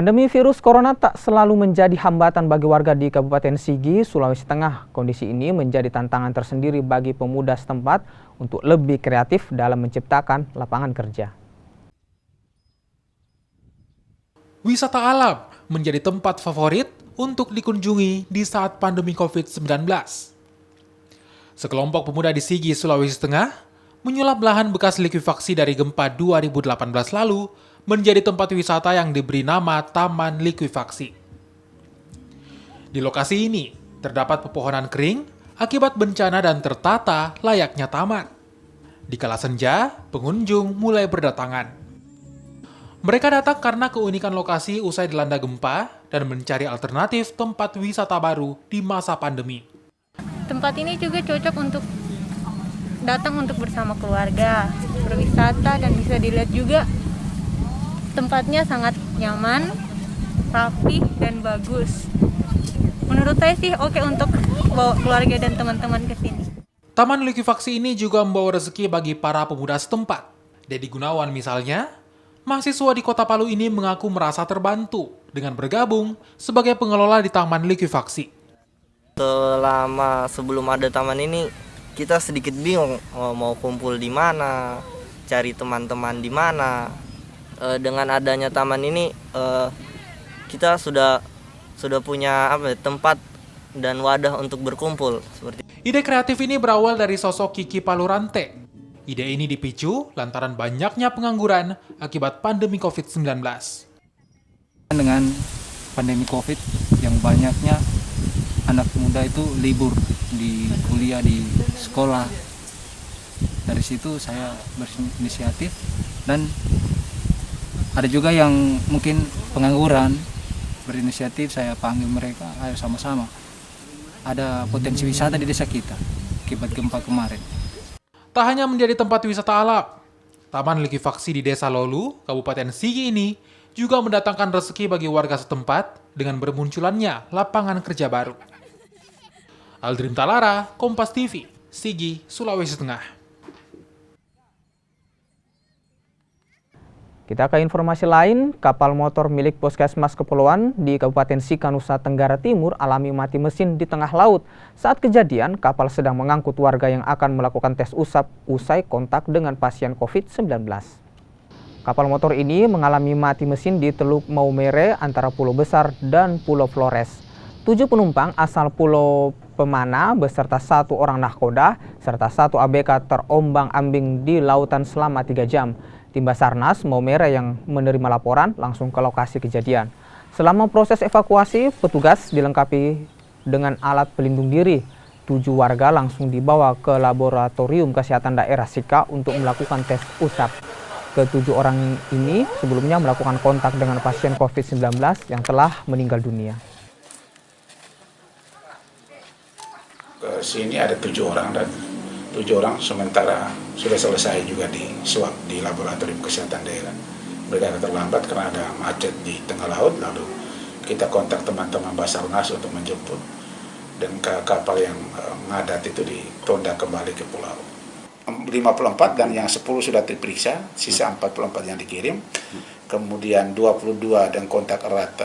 Pandemi virus corona tak selalu menjadi hambatan bagi warga di Kabupaten Sigi, Sulawesi Tengah. Kondisi ini menjadi tantangan tersendiri bagi pemuda setempat untuk lebih kreatif dalam menciptakan lapangan kerja. Wisata alam menjadi tempat favorit untuk dikunjungi di saat pandemi COVID-19. Sekelompok pemuda di Sigi, Sulawesi Tengah menyulap lahan bekas likuifaksi dari gempa 2018 lalu menjadi tempat wisata yang diberi nama Taman Likuifaksi. Di lokasi ini terdapat pepohonan kering akibat bencana dan tertata layaknya taman. Di kala senja, pengunjung mulai berdatangan. Mereka datang karena keunikan lokasi usai dilanda gempa dan mencari alternatif tempat wisata baru di masa pandemi. Tempat ini juga cocok untuk datang untuk bersama keluarga, berwisata, dan bisa dilihat juga tempatnya sangat nyaman, rapi, dan bagus. Menurut saya sih oke untuk bawa keluarga dan teman-teman ke sini. Taman likuifaksi ini juga membawa rezeki bagi para pemuda setempat. Dedi Gunawan misalnya, mahasiswa di Kota Palu ini mengaku merasa terbantu dengan bergabung sebagai pengelola di Taman Likuifaksi. Selama sebelum ada taman ini, kita sedikit bingung mau kumpul di mana, cari teman-teman di mana. Dengan adanya taman ini, kita sudah punya tempat dan wadah untuk berkumpul. Ide kreatif ini berawal dari sosok Kiki Palurante. Ide ini dipicu lantaran banyaknya pengangguran akibat pandemi COVID-19. Dengan pandemi COVID yang banyaknya anak muda itu libur di kuliah, di sekolah. Dari situ saya berinisiatif dan ada juga yang mungkin pengangguran, berinisiatif saya panggil mereka, ayo sama-sama. Ada potensi wisata di desa kita akibat gempa kemarin. Tak hanya menjadi tempat wisata alam, Taman Likuifaksi di Desa Lolu, Kabupaten Sigi ini juga mendatangkan rezeki bagi warga setempat dengan bermunculannya lapangan kerja baru. Aldrim Talara, Kompas TV, Sigi, Sulawesi Tengah. Kita ke informasi lain, kapal motor milik Puskesmas Kepulauan di Kabupaten Sika, Nusa Tenggara Timur alami mati mesin di tengah laut. Saat kejadian, kapal sedang mengangkut warga yang akan melakukan tes usap usai kontak dengan pasien COVID-19. Kapal motor ini mengalami mati mesin di Teluk Maumere antara Pulau Besar dan Pulau Flores. 7 penumpang asal Pulau Pemana beserta 1 orang nahkoda serta 1 ABK terombang-ambing di lautan selama 3 jam. Tim Basarnas Maumere yang menerima laporan langsung ke lokasi kejadian. Selama proses evakuasi, petugas dilengkapi dengan alat pelindung diri. 7 warga langsung dibawa ke Laboratorium Kesehatan Daerah Sika untuk melakukan tes usap. Ke-7 orang ini sebelumnya melakukan kontak dengan pasien COVID-19 yang telah meninggal dunia. Ke sini ada 7 orang dan 7 orang sementara sudah selesai juga di swab di Laboratorium Kesehatan Daerah. Mereka terlambat karena ada macet di tengah laut, lalu kita kontak teman-teman Basarnas untuk menjemput dan kapal yang ngadat itu ditunda kembali ke pulau. 54 dan yang 10 sudah diperiksa, sisa 44 yang dikirim. Kemudian 22 dan kontak erat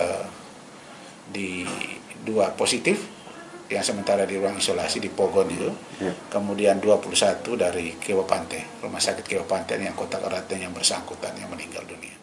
di 2 positif yang sementara di ruang isolasi di Pogon itu. Kemudian 21 dari Kewa Pantai, Rumah Sakit Kewa Pantai yang kontak erat dan yang bersangkutan yang meninggal dunia.